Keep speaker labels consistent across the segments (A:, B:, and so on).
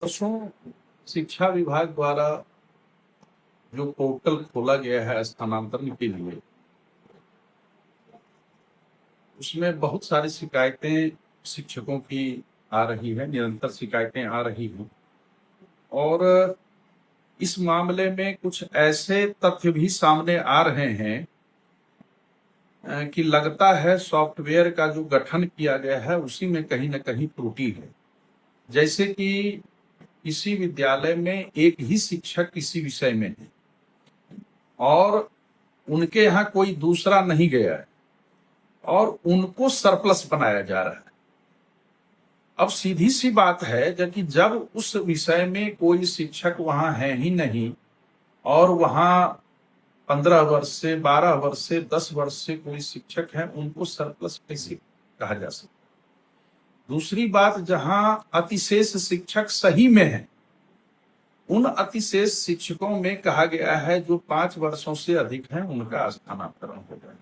A: वर्षों शिक्षा विभाग द्वारा जो पोर्टल खोला गया है स्थानांतरण के लिए, उसमें बहुत सारी शिकायतें शिक्षकों की आ रही है, निरंतर शिकायतें आ रही हैं। और इस मामले में कुछ ऐसे तथ्य भी सामने आ रहे हैं कि लगता है सॉफ्टवेयर का जो गठन किया गया है उसी में कहीं ना कहीं त्रुटि है। जैसे कि किसी विद्यालय में एक ही शिक्षक किसी विषय में है और उनके यहाँ कोई दूसरा नहीं गया है और उनको सरप्लस बनाया जा रहा है। अब सीधी सी बात है जब उस विषय में कोई शिक्षक वहां है ही नहीं और वहां 15 वर्ष से 12 वर्ष से 10 वर्ष से कोई शिक्षक है, उनको सरप्लस कैसे कहा जा सकता। दूसरी बात, जहां अतिशेष शिक्षक सही में है, उन अतिशेष शिक्षकों में कहा गया है जो 5 वर्षों से अधिक हैं उनका स्थानांतरण हो जाए।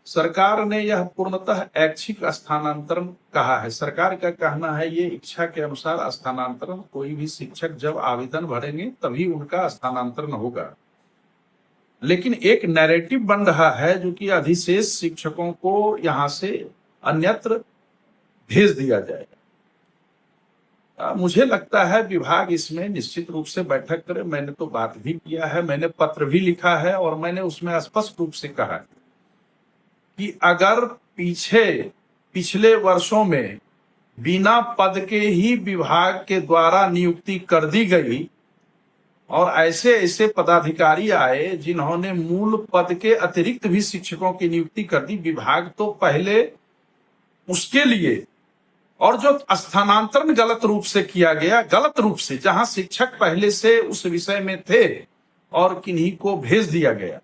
A: सरकार ने यह पूर्णतः ऐच्छिक स्थानांतरण कहा है। सरकार का कहना है ये इच्छा के अनुसार स्थानांतरण, कोई भी शिक्षक जब आवेदन भरेंगे तभी उनका स्थानांतरण होगा। लेकिन एक नैरेटिव बन रहा है जो कि अधिशेष शिक्षकों को यहां से अन्यत्र भेज दिया जाएगा। मुझे लगता है विभाग इसमें निश्चित रूप से बैठक करे। मैंने तो बात भी किया है, मैंने पत्र भी लिखा है और मैंने उसमें स्पष्ट रूप से कहा है कि अगर पिछले वर्षों में बिना पद के ही विभाग के द्वारा नियुक्ति कर दी गई और ऐसे ऐसे पदाधिकारी आए जिन्होंने मूल पद के अतिरिक्त भी शिक्षकों की नियुक्ति कर दी, विभाग तो पहले उसके लिए, और जो स्थानांतरण गलत रूप से किया गया, गलत रूप से, जहां शिक्षक पहले से उस विषय में थे और किन्हीं को भेज दिया गया,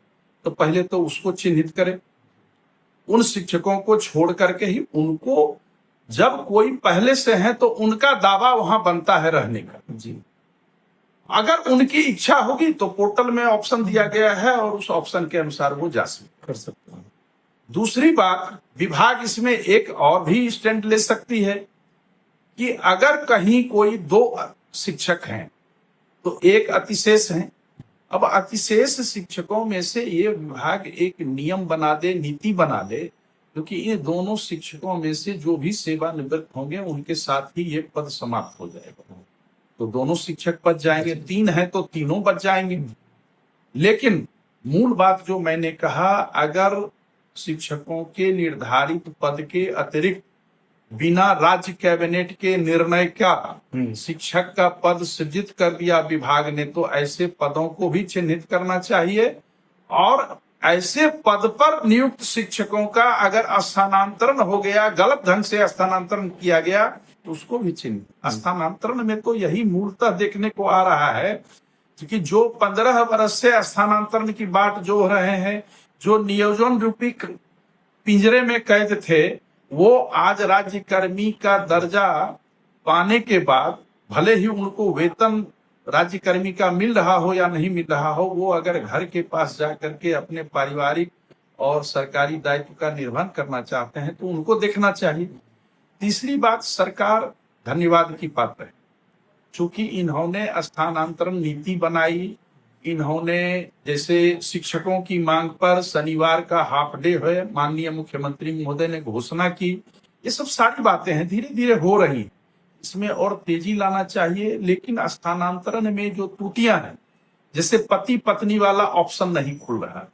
A: तो पहले तो उसको चिन्हित करे। उन शिक्षकों को छोड़ करके ही उनको, जब कोई पहले से है तो उनका दावा वहां बनता है रहने का। जी, अगर उनकी इच्छा होगी तो पोर्टल में ऑप्शन दिया गया है और उस ऑप्शन के अनुसार वो जा कर सकते हैं। दूसरी बात, विभाग इसमें एक और भी स्टैंड ले सकती है कि अगर कहीं कोई 2 शिक्षक हैं तो एक अतिशेष है। अब अतिशेष शिक्षकों में से ये विभाग एक नियम बना दे, नीति बना दे, क्योंकि इन दोनों शिक्षकों में से जो भी सेवानिवृत्त होंगे उनके साथ ही ये पद समाप्त हो जाएगा, तो दोनों शिक्षक बच जाएंगे। 3 है तो तीनों बच जाएंगे। लेकिन मूल बात जो मैंने कहा, अगर शिक्षकों के निर्धारित पद के अतिरिक्त बिना राज्य कैबिनेट के निर्णय का शिक्षक का पद सृजित कर दिया विभाग ने, तो ऐसे पदों को भी चिन्हित करना चाहिए और ऐसे पद पर नियुक्त शिक्षकों का अगर स्थानांतरण हो गया, गलत ढंग से स्थानांतरण किया गया, तो उसको भी चिन्हित। स्थानांतरण में तो यही मूलतः देखने को आ रहा है क्योंकि जो 15 वर्ष से स्थानांतरण की बाट जो रहे हैं, जो नियोजन रूपी पिंजरे में कैद थे, वो आज राज्य कर्मी का दर्जा पाने के बाद, भले ही उनको वेतन राज्य कर्मी का मिल रहा हो या नहीं मिल रहा हो, वो अगर घर के पास जाकर के अपने पारिवारिक और सरकारी दायित्व का निर्वहन करना चाहते हैं तो उनको देखना चाहिए। तीसरी बात, सरकार धन्यवाद की पात्र है, चूंकि इन्होंने स्थानांतरण नीति बनाई, इन्होंने जैसे शिक्षकों की मांग पर शनिवार का हाफ डे है, माननीय मुख्यमंत्री महोदय ने घोषणा की। ये सब सारी बातें हैं, धीरे धीरे हो रही, इसमें और तेजी लाना चाहिए। लेकिन स्थानांतरण में जो त्रुटियां हैं, जैसे पति पत्नी वाला ऑप्शन नहीं खुल रहा,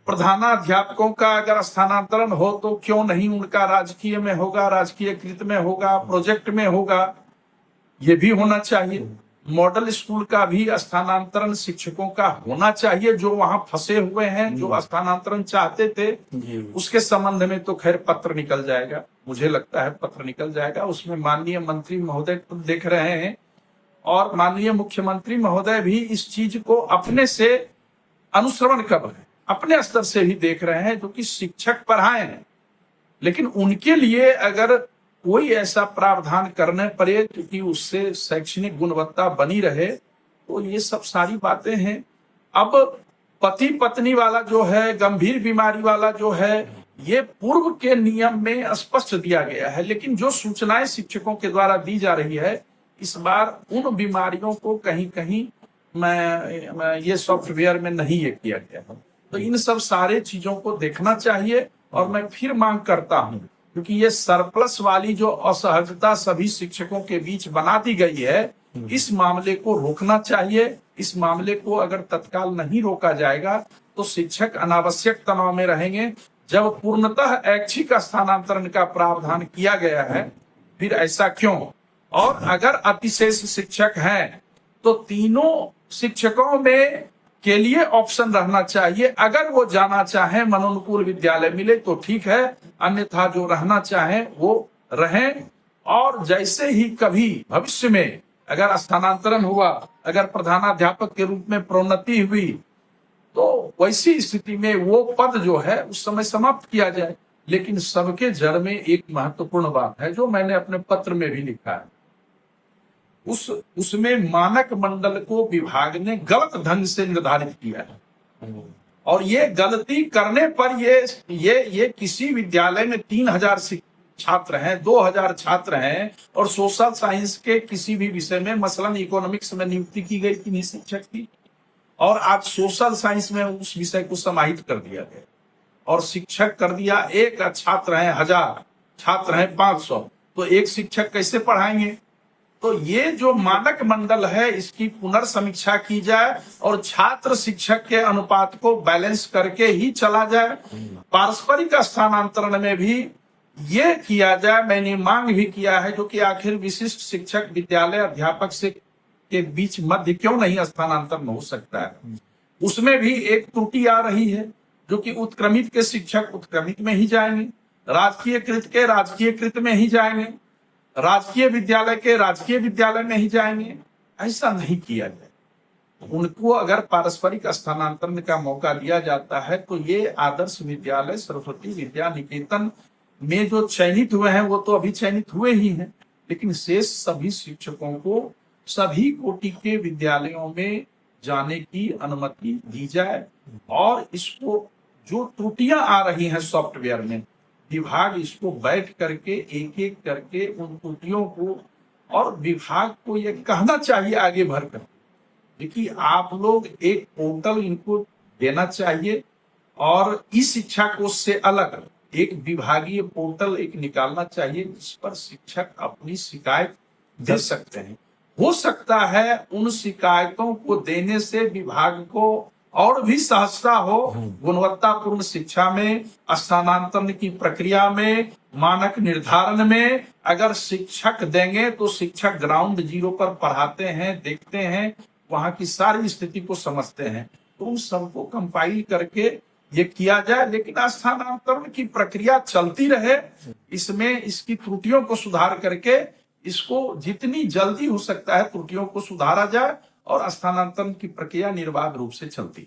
A: प्रधानाध्यापकों का अगर स्थानांतरण हो तो क्यों नहीं उनका राजकीय में होगा, राजकीय कृत में होगा, प्रोजेक्ट में होगा, ये भी होना चाहिए। मॉडल स्कूल का भी स्थानांतरण शिक्षकों का होना चाहिए, जो वहां फंसे हुए हैं, जो स्थानांतरण चाहते थे, उसके संबंध में तो खैर पत्र निकल जाएगा, मुझे लगता है पत्र निकल जाएगा। उसमें माननीय मंत्री महोदय खुद देख रहे हैं और माननीय मुख्यमंत्री महोदय भी इस चीज को अपने से अनुश्रवण कर रहे हैं, अपने स्तर से भी देख रहे हैं, जो कि शिक्षक पढ़ाए हैं। लेकिन उनके लिए अगर कोई ऐसा प्रावधान करने पड़े क्योंकि उससे शैक्षणिक गुणवत्ता बनी रहे, तो ये सब सारी बातें हैं। अब पति पत्नी वाला जो है, गंभीर बीमारी वाला जो है, ये पूर्व के नियम में स्पष्ट दिया गया है, लेकिन जो सूचनाएं शिक्षकों के द्वारा दी जा रही है इस बार उन बीमारियों को कहीं कहीं मैं ये सॉफ्टवेयर में नहीं ये किया गया है। तो इन सब सारे चीजों को देखना चाहिए और मैं फिर मांग करता हूं, क्योंकि ये सरप्लस वाली जो असहजता सभी शिक्षकों के बीच बना दी गई है, इस मामले को रोकना चाहिए। इस मामले को अगर तत्काल नहीं रोका जाएगा तो शिक्षक अनावश्यक तनाव में रहेंगे। जब पूर्णतः ऐच्छिक स्थानांतरण का प्रावधान किया गया है, फिर ऐसा क्यों? और अगर अतिशेष शिक्षक हैं तो तीनों शिक्षकों में के लिए ऑप्शन रहना चाहिए। अगर वो जाना चाहे मनोनुकूल विद्यालय मिले तो ठीक है, अन्यथा जो रहना चाहे वो रहें। और जैसे ही कभी भविष्य में अगर स्थानांतरण हुआ, अगर प्रधानाध्यापक के रूप में प्रोन्नति हुई, तो वैसी स्थिति में वो पद जो है उस समय समाप्त किया जाए। लेकिन सबके जड़ में एक महत्वपूर्ण बात है जो मैंने अपने पत्र में भी लिखा है, उसमें मानक मंडल को विभाग ने गलत ढंग से निर्धारित किया है। और ये गलती करने पर ये किसी विद्यालय में 3000 छात्र हैं, 2000 छात्र हैं और सोशल साइंस के किसी भी विषय में, मसलन इकोनॉमिक्स में नियुक्ति की गई थी शिक्षक की, और आज सोशल साइंस में उस विषय को समाहित कर दिया गया और शिक्षक कर दिया। एक छात्र हैं 1000, छात्र हैं 500, तो एक शिक्षक कैसे पढ़ाएंगे? तो ये जो मानक मंडल है इसकी पुनर्समीक्षा की जाए और छात्र शिक्षक के अनुपात को बैलेंस करके ही चला जाए। पारस्परिक स्थानांतरण में भी ये किया जाए। मैंने मांग भी किया है, जो कि आखिर विशिष्ट शिक्षक विद्यालय अध्यापक से के बीच मध्य क्यों नहीं स्थानांतरण हो सकता है। उसमें भी एक त्रुटि आ रही है, जो कि उत्क्रमित के शिक्षक उत्क्रमित में ही जाएंगे, राजकीय कृत के राजकीय कृत में ही जाएंगे, राजकीय विद्यालय के राजकीय विद्यालय में ही जाएंगे। ऐसा नहीं किया जाए। उनको अगर पारस्परिक स्थानांतरण का मौका दिया जाता है तो ये आदर्श विद्यालय सरस्वती विद्या निकेतन में जो चयनित हुए हैं वो तो अभी चयनित हुए ही हैं, लेकिन शेष सभी शिक्षकों को सभी कोटि के विद्यालयों में जाने की अनुमति दी जाए। और इसको जो त्रुटियां आ रही हैं सॉफ्टवेयर में, विभाग इसको बैठ करके एक एक करके उन त्रुटियों को, और विभाग को ये कहना चाहिए आगे बढ़कर, देखिए आप लोग एक पोर्टल इनको देना चाहिए और ई शिक्षा कोष से अलग एक विभागीय पोर्टल एक निकालना चाहिए जिस पर शिक्षक अपनी शिकायत दे सकते हैं। हो सकता है उन शिकायतों को देने से विभाग को और भी सहजता हो गुणवत्तापूर्ण शिक्षा में, स्थानांतरण की प्रक्रिया में, मानक निर्धारण में। अगर शिक्षक देंगे तो शिक्षक ग्राउंड जीरो पर पढ़ाते हैं, देखते हैं, वहां की सारी स्थिति को समझते हैं, तो उन सबको कंपाइल करके ये किया जाए। लेकिन स्थानांतरण की प्रक्रिया चलती रहे, इसमें इसकी त्रुटियों को सुधार करके इसको जितनी जल्दी हो सकता है त्रुटियों को सुधारा जाए और स्थानांतरण की प्रक्रिया निर्बाध रूप से चलती है।